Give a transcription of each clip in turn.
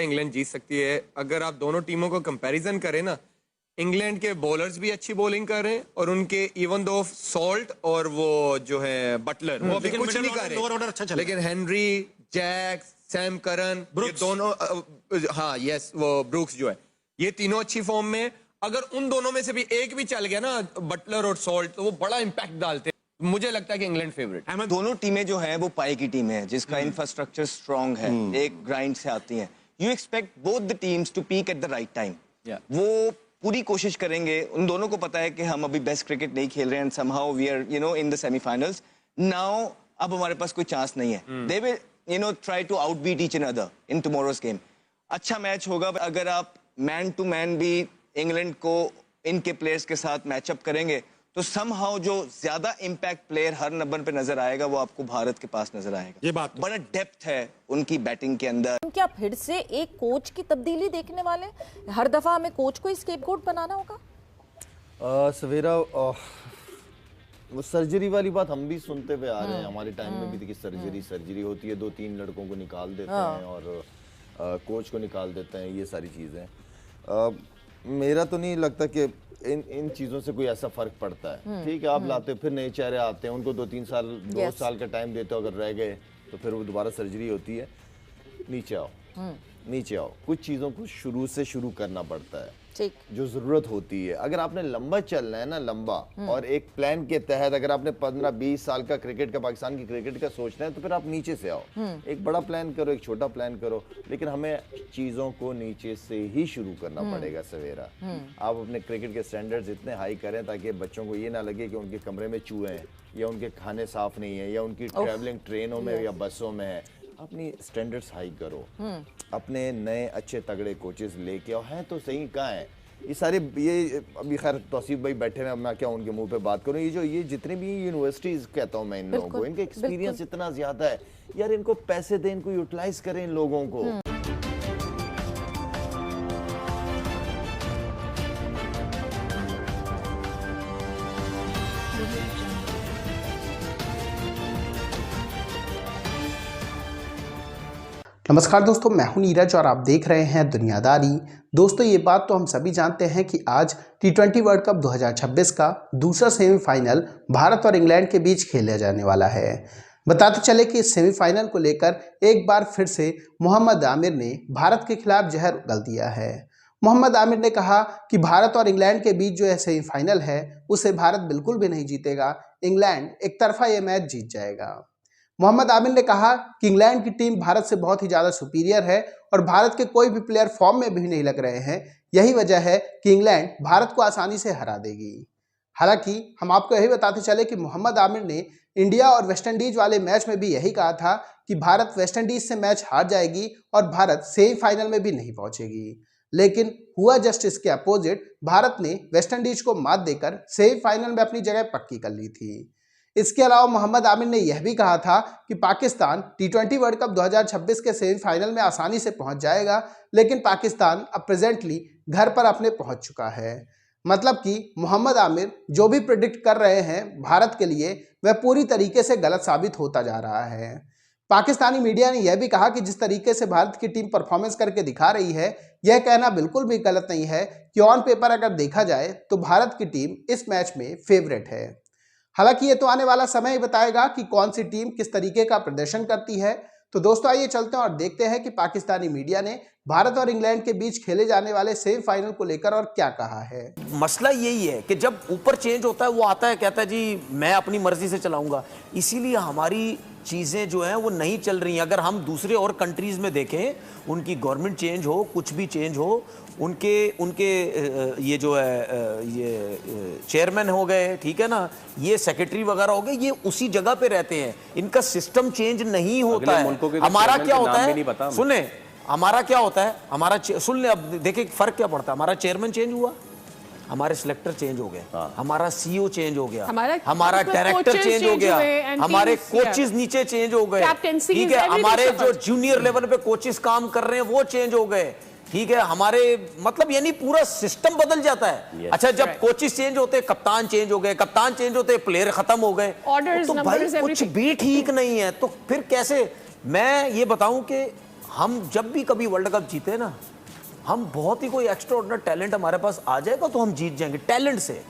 England जीत सकती है। अगर आप दोनों टीमों को कंपैरिजन करें ना, इंग्लैंड के बॉलर्स भी अच्छी बॉलिंग कर रहे हैं और उनके इवन दो सॉल्ट और वो जो है बटलर वो अभी कुछ नहीं कर रहे, अच्छा लेकिन हेनरी, जैक, सैम करन, ये दोनों हाँ यस वो ब्रूक्स जो है, ये तीनों अच्छी फॉर्म में। अगर उन दोनों में से भी एक भी चल गया ना, बटलर और सॉल्ट, तो वो बड़ा इंपैक्ट डालते हैं। मुझे लगता है कि इंग्लैंड फेवरेट है। दोनों टीमें जो है वो पाई की टीम है जिसका इंफ्रास्ट्रक्चर स्ट्रांग है, एक ग्राइंड से आती हैं। You expect both the teams to peak at the right time. वो पूरी कोशिश करेंगे, उन दोनों को पता है कि हम अभी बेस्ट क्रिकेट नहीं खेल रहे हैं, somehow we are in the semifinals now. अब हमारे पास कोई चांस नहीं है। They will try to outbeat each and other in tomorrow's game. अच्छा मैच होगा अगर आप मैन टू मैन भी इंग्लैंड को इनके प्लेयर्स के साथ मैचअप करेंगे तो समहाउ जो ज्यादा इंपैक्ट प्लेयर हर नंबर पे नजर आएगा वो आपको भारत के पास नजर आएगा। ये बात तो बड़ा डेप्थ है उनकी बैटिंग के अंदर। क्या फिर से एक कोच की तब्दीली देखने वाले? हर दफा हमें कोच को स्केपगोट बनाना होगा? सवेरा वो सर्जरी वाली बात हम भी सुनते हुए आ रहे हैं। हमारे टाइम में भी देखिए सर्जरी होती है, 2-3 लड़कों को निकाल देते हैं और कोच को निकाल देते हैं, ये सारी चीज़ें। मेरा तो नहीं लगता कि इन चीज़ों से कोई ऐसा फर्क पड़ता है। ठीक है, आप लाते हो, फिर नए चेहरे आते हैं, उनको 2-3 साल 2 साल का टाइम देते हो, अगर रह गए तो फिर वो दोबारा सर्जरी होती है। नीचे आओ, नीचे आओ, कुछ चीज़ों को शुरू से शुरू करना पड़ता है, जो ज़रूरत होती है। अगर आपने लंबा चलना है ना, लंबा, और एक प्लान के तहत अगर आपने 15-20 साल का क्रिकेट का, पाकिस्तान की क्रिकेट का सोचना है तो फिर आप नीचे से आओ। एक बड़ा प्लान करो, एक छोटा प्लान करो, लेकिन हमें चीज़ों को नीचे से ही शुरू करना पड़ेगा सवेरा। आप अपने क्रिकेट के स्टैंडर्ड्स इतने हाई करें ताकि बच्चों को ये ना लगे कि उनके कमरे में चूहे हैं, या उनके खाने साफ नहीं है, या उनकी ट्रैवलिंग ट्रेनों में या बसों में है। अपनी स्टैंडर्ड्स हाई करो, अपने नए अच्छे तगड़े कोचेस लेके आओ। हैं तो सही, कहाँ है ये सारे? ये अभी खैर तौसीफ भाई बैठे हैं, मैं क्या उनके मुंह पे बात करूं। ये जितने भी यूनिवर्सिटीज कहता हूं मैं इन लोगों को, इनका एक्सपीरियंस इतना ज्यादा है यार, इनको पैसे दें, इनको यूटिलाइज करें इन लोगों को। नमस्कार दोस्तों, मैं हूं नीरज और आप देख रहे हैं दुनियादारी। दोस्तों, ये बात तो हम सभी जानते हैं कि आज T20 वर्ल्ड कप 2026 का दूसरा सेमीफाइनल भारत और इंग्लैंड के बीच खेला जाने वाला है। बताते चले कि इस सेमीफाइनल को लेकर एक बार फिर से मोहम्मद आमिर ने भारत के खिलाफ जहर उगल दिया है। मोहम्मद आमिर ने कहा कि भारत और इंग्लैंड के बीच जो है सेमीफाइनल है उसे भारत बिल्कुल भी नहीं जीतेगा, इंग्लैंड एक तरफा ये मैच जीत जाएगा। मोहम्मद आमिर ने कहा कि इंग्लैंड की टीम भारत से बहुत ही ज़्यादा सुपीरियर है और भारत के कोई भी प्लेयर फॉर्म में भी नहीं लग रहे हैं। यही वजह है कि इंग्लैंड भारत को आसानी से हरा देगी। हालांकि हम आपको यही बताते चले कि मोहम्मद आमिर ने इंडिया और वेस्टइंडीज वाले मैच में भी यही कहा था कि भारत वेस्टइंडीज से मैच हार जाएगी और भारत सेमीफाइनल में भी नहीं पहुंचेगी। लेकिन हुआ जस्ट इसके अपोजिट। भारत ने वेस्टइंडीज को मात देकर सेमीफाइनल में अपनी जगह पक्की कर ली थी। इसके अलावा मोहम्मद आमिर ने यह भी कहा था कि पाकिस्तान T20 वर्ल्ड कप 2026 के सेमीफाइनल में आसानी से पहुंच जाएगा, लेकिन पाकिस्तान अब प्रेजेंटली घर पर अपने पहुंच चुका है। मतलब कि मोहम्मद आमिर जो भी प्रेडिक्ट कर रहे हैं भारत के लिए, वह पूरी तरीके से गलत साबित होता जा रहा है। पाकिस्तानी मीडिया ने यह भी कहा कि जिस तरीके से भारत की टीम परफॉर्मेंस करके दिखा रही है, यह कहना बिल्कुल भी गलत नहीं है कि ऑन पेपर अगर देखा जाए तो भारत की टीम इस मैच में फेवरेट है। हालांकि ये तो आने वाला समय ही बताएगा कि कौन सी टीम किस तरीके का प्रदर्शन करती है। तो दोस्तों, आइए चलते हैं और देखते हैं कि पाकिस्तानी मीडिया ने भारत और इंग्लैंड के बीच खेले जाने वाले सेमीफाइनल को लेकर और क्या कहा है। मसला यही है कि जब ऊपर चेंज होता है, वो आता है कहता है जी मैं अपनी मर्जी से चलाऊंगा, इसीलिए हमारी चीज़ें जो हैं वो नहीं चल रही हैं। अगर हम दूसरे और कंट्रीज़ में देखें, उनकी गवर्नमेंट चेंज हो, कुछ भी चेंज हो, उनके ये जो है ये चेयरमैन हो गए, ठीक है ना, ये सेक्रेटरी वगैरह हो गए, ये उसी जगह पे रहते हैं, इनका सिस्टम चेंज नहीं होता है। हमारा क्या होता है, सुने, हमारा क्या होता है, हमारा सुन ले, अब देखे फर्क क्या पड़ता है। हमारा चेयरमैन चेंज हुआ, हमारे सिलेक्टर चेंज हो गए, हमारा सीईओ चेंज हो गया, हमारा डायरेक्टर चेंज हो गया, हमारे कोचेस नीचे चेंज हो गए, ठीक है, हमारे जो जूनियर लेवल पे कोचेस काम कर रहे हैं वो चेंज हो गए, ठीक है, हमारे मतलब यानी पूरा सिस्टम बदल जाता है। अच्छा, जब कोचेस चेंज होते, कप्तान चेंज हो गए, कप्तान चेंज होते, प्लेयर खत्म हो गए, तो भाई कुछ भी ठीक नहीं है। तो फिर कैसे? मैं ये बताऊं कि हम जब भी कभी वर्ल्ड कप जीते ना, हम बहुत ही कोई एक्स्ट्रा ऑर्डिनरी टैलेंट हमारे पास आ जाएगा तो हम जीत जाएंगे टैलेंट से।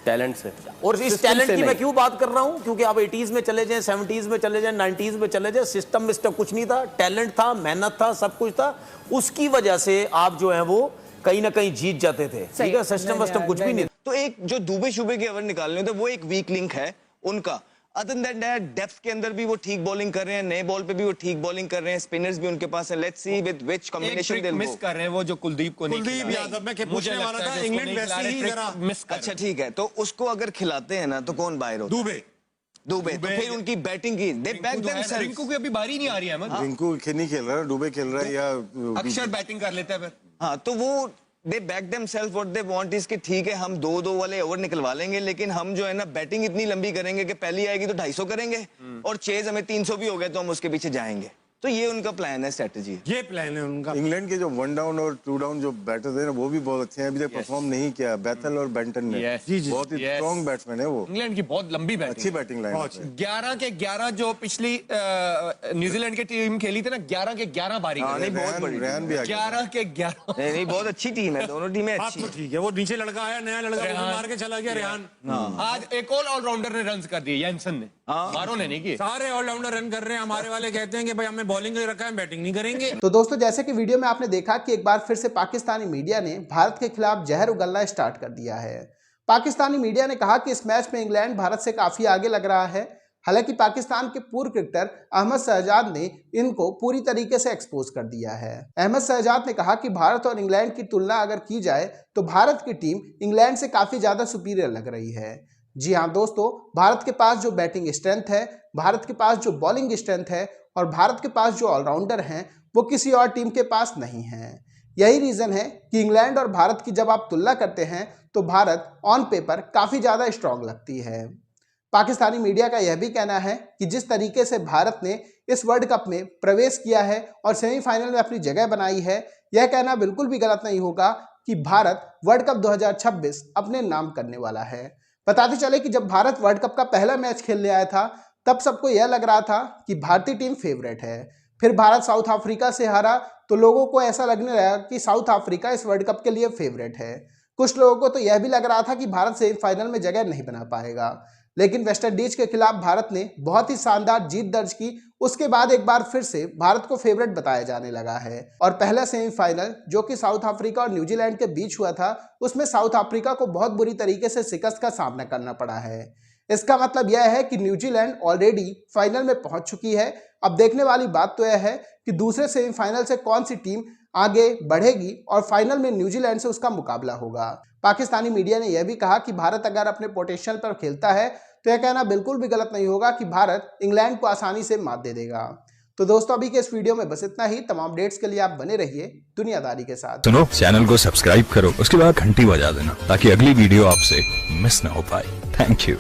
और इस टैलेंट की मैं क्यों बात कर रहा हूं, क्योंकि आप 80s में चले जाएं, 70s में चले जाएं, 90s में चले जाएं, सिस्टम में कुछ नहीं था, टैलेंट था, मेहनत था, सब कुछ था, उसकी वजह से आप जो है वो कहीं ना कहीं जीत जाते थे। ठीक है, सिस्टम वस्टम कुछ भी नहीं। तो एक जो दुबे शुबे के ओवर निकालने होते वो एक वीक लिंक है उनका। अदर देन दैट डेप्थ के अंदर भी वो ठीक बॉलिंग कर रहे हैं, नए बॉल पे भी वो ठीक बॉलिंग कर रहे हैं, स्पिनर्स भी उनके पास है। Let's see with which combination they miss कर रहे हैं वो जो कुलदीप को नहीं कुलदीप खिला। यादव, मैं मुझे पूछने लगता वाला है था, कि उसको इंग्लैंड नहीं खिला वैसे रहे, ही ट्रिक जरा मिस कर अच्छा ठीक है, तो उसको अगर खिलाते हैं ना तो कौन बाहर होता है? दुबे। तो फिर उनकी बैटिंग की दे बैक देमसेल्फ। रिंकू की अभी बारी नहीं आ रही है अहमद। रिंकू नहीं खेल रहा, दुबे खेल रहा है या अक्षर बैटिंग कर लेता है फिर। हाँ, तो वो they back themselves, what they want is कि ठीक है हम 2-2 वाले ओवर निकलवा लेंगे, लेकिन हम जो है ना बैटिंग इतनी लंबी करेंगे कि पहली आएगी तो 250 करेंगे और चेज हमें 300 भी हो गए तो हम उसके पीछे जाएंगे। तो ये उनका प्लान है, स्ट्रेटजी है। ये प्लान है उनका। इंग्लैंड के जो 1 डाउन और 2 डाउन जो बैटर थे ना वो भी बहुत अच्छे हैं, अभी तक परफॉर्म नहीं किया बेथल और बेंटन ने। बहुत ही स्ट्रॉन्ग बैट्समैन है वो। इंग्लैंड की बहुत लंबी बैटिंग, अच्छी बैटिंग लाइन है। 11 के 11 जो पिछली न्यूजीलैंड की टीम खेली थी ना, 11 के 11 बारी हाँ, नहीं, बहुत बड़ी रेहान भी आ गया। 11 के 11। नहीं बहुत अच्छी टीम है, दोनों टीमें अच्छी तो ठीक है, वो नीचे लड़का आया, नया लड़का, वो भी मार के चला गया रेहान। आज एक और ऑलराउंडर ने रन कर दिए, जेंसन ने, मारो ने नहीं किए। सारे ऑलराउंडर रन कर रहे हैं, हमारे वाले कहते हैं कि भाई हमें बॉलिंग रखा है, बैटिंग नहीं करेंगे। तो दोस्तों, जैसे कि वीडियो में आपने देखा कि एक बार फिर से पाकिस्तानी मीडिया ने भारत के खिलाफ जहर उगलना स्टार्ट कर दिया है। पाकिस्तानी मीडिया ने कहा कि इस मैच में इंग्लैंड भारत से काफी आगे लग रहा है। हालांकि पाकिस्तान के पूर्व क्रिकेटर अहमद शहजाद ने इनको पूरी तरीके से एक्सपोज कर दिया है। अहमद शहजाद ने कहा कि भारत और इंग्लैंड की तुलना अगर की जाए तो भारत की टीम इंग्लैंड से काफी ज्यादा सुपीरियर लग रही है। जी हाँ दोस्तों, भारत के पास जो बैटिंग स्ट्रेंथ है, भारत के पास जो बॉलिंग स्ट्रेंथ है और भारत के पास जो ऑलराउंडर हैं वो किसी और टीम के पास नहीं है। यही रीजन है कि इंग्लैंड और भारत की जब आप तुलना करते हैं तो भारत ऑन पेपर काफी ज्यादा स्ट्रांग लगती है। पाकिस्तानी मीडिया का यह भी कहना है कि जिस तरीके से भारत ने इस वर्ल्ड कप में प्रवेश किया है और सेमीफाइनल में अपनी जगह बनाई है, यह कहना बिल्कुल भी गलत नहीं होगा कि भारत वर्ल्ड कप 2026 अपने नाम करने वाला है। बताते चले कि जब भारत वर्ल्ड कप का पहला मैच खेलने आया था तब सबको यह लग रहा था कि भारतीय टीम फेवरेट है। फिर भारत साउथ अफ्रीका से हारा तो लोगों को ऐसा लगने लगा कि साउथ अफ्रीका इस वर्ल्ड कप के लिए फेवरेट है। कुछ लोगों को तो यह भी लग रहा था कि भारत सेमीफाइनल में जगह नहीं बना पाएगा। लेकिन वेस्टइंडीज के खिलाफ भारत ने बहुत ही शानदार जीत दर्ज की। उसके बाद एक बार फिर से भारत को फेवरेट बताया जाने लगा है और पहला सेमीफाइनल जो कि साउथ अफ्रीका और न्यूजीलैंड के बीच हुआ था उसमें साउथ अफ्रीका को बहुत बुरी तरीके से शिकस्त का सामना करना पड़ा है। इसका मतलब यह है कि न्यूजीलैंड ऑलरेडी फाइनल में पहुंच चुकी है। अब देखने वाली बात तो यह है कि दूसरे सेमीफाइनल से कौन सी टीम आगे बढ़ेगी और फाइनल में न्यूजीलैंड से उसका मुकाबला होगा। पाकिस्तानी मीडिया ने यह भी कहा कि भारत अगर अपने पोटेंशियल पर खेलता है तो यह कहना बिल्कुल भी गलत नहीं होगा कि भारत इंग्लैंड को आसानी से मात दे देगा। तो दोस्तों, अभी के इस वीडियो में बस इतना ही। तमाम अपडेट्स के लिए आप बने रहिए दुनियादारी के साथ। सुनो, चैनल को सब्सक्राइब करो, उसके बाद घंटी बजा देना ताकि अगली वीडियो आपसे मिस ना हो पाए। Thank you.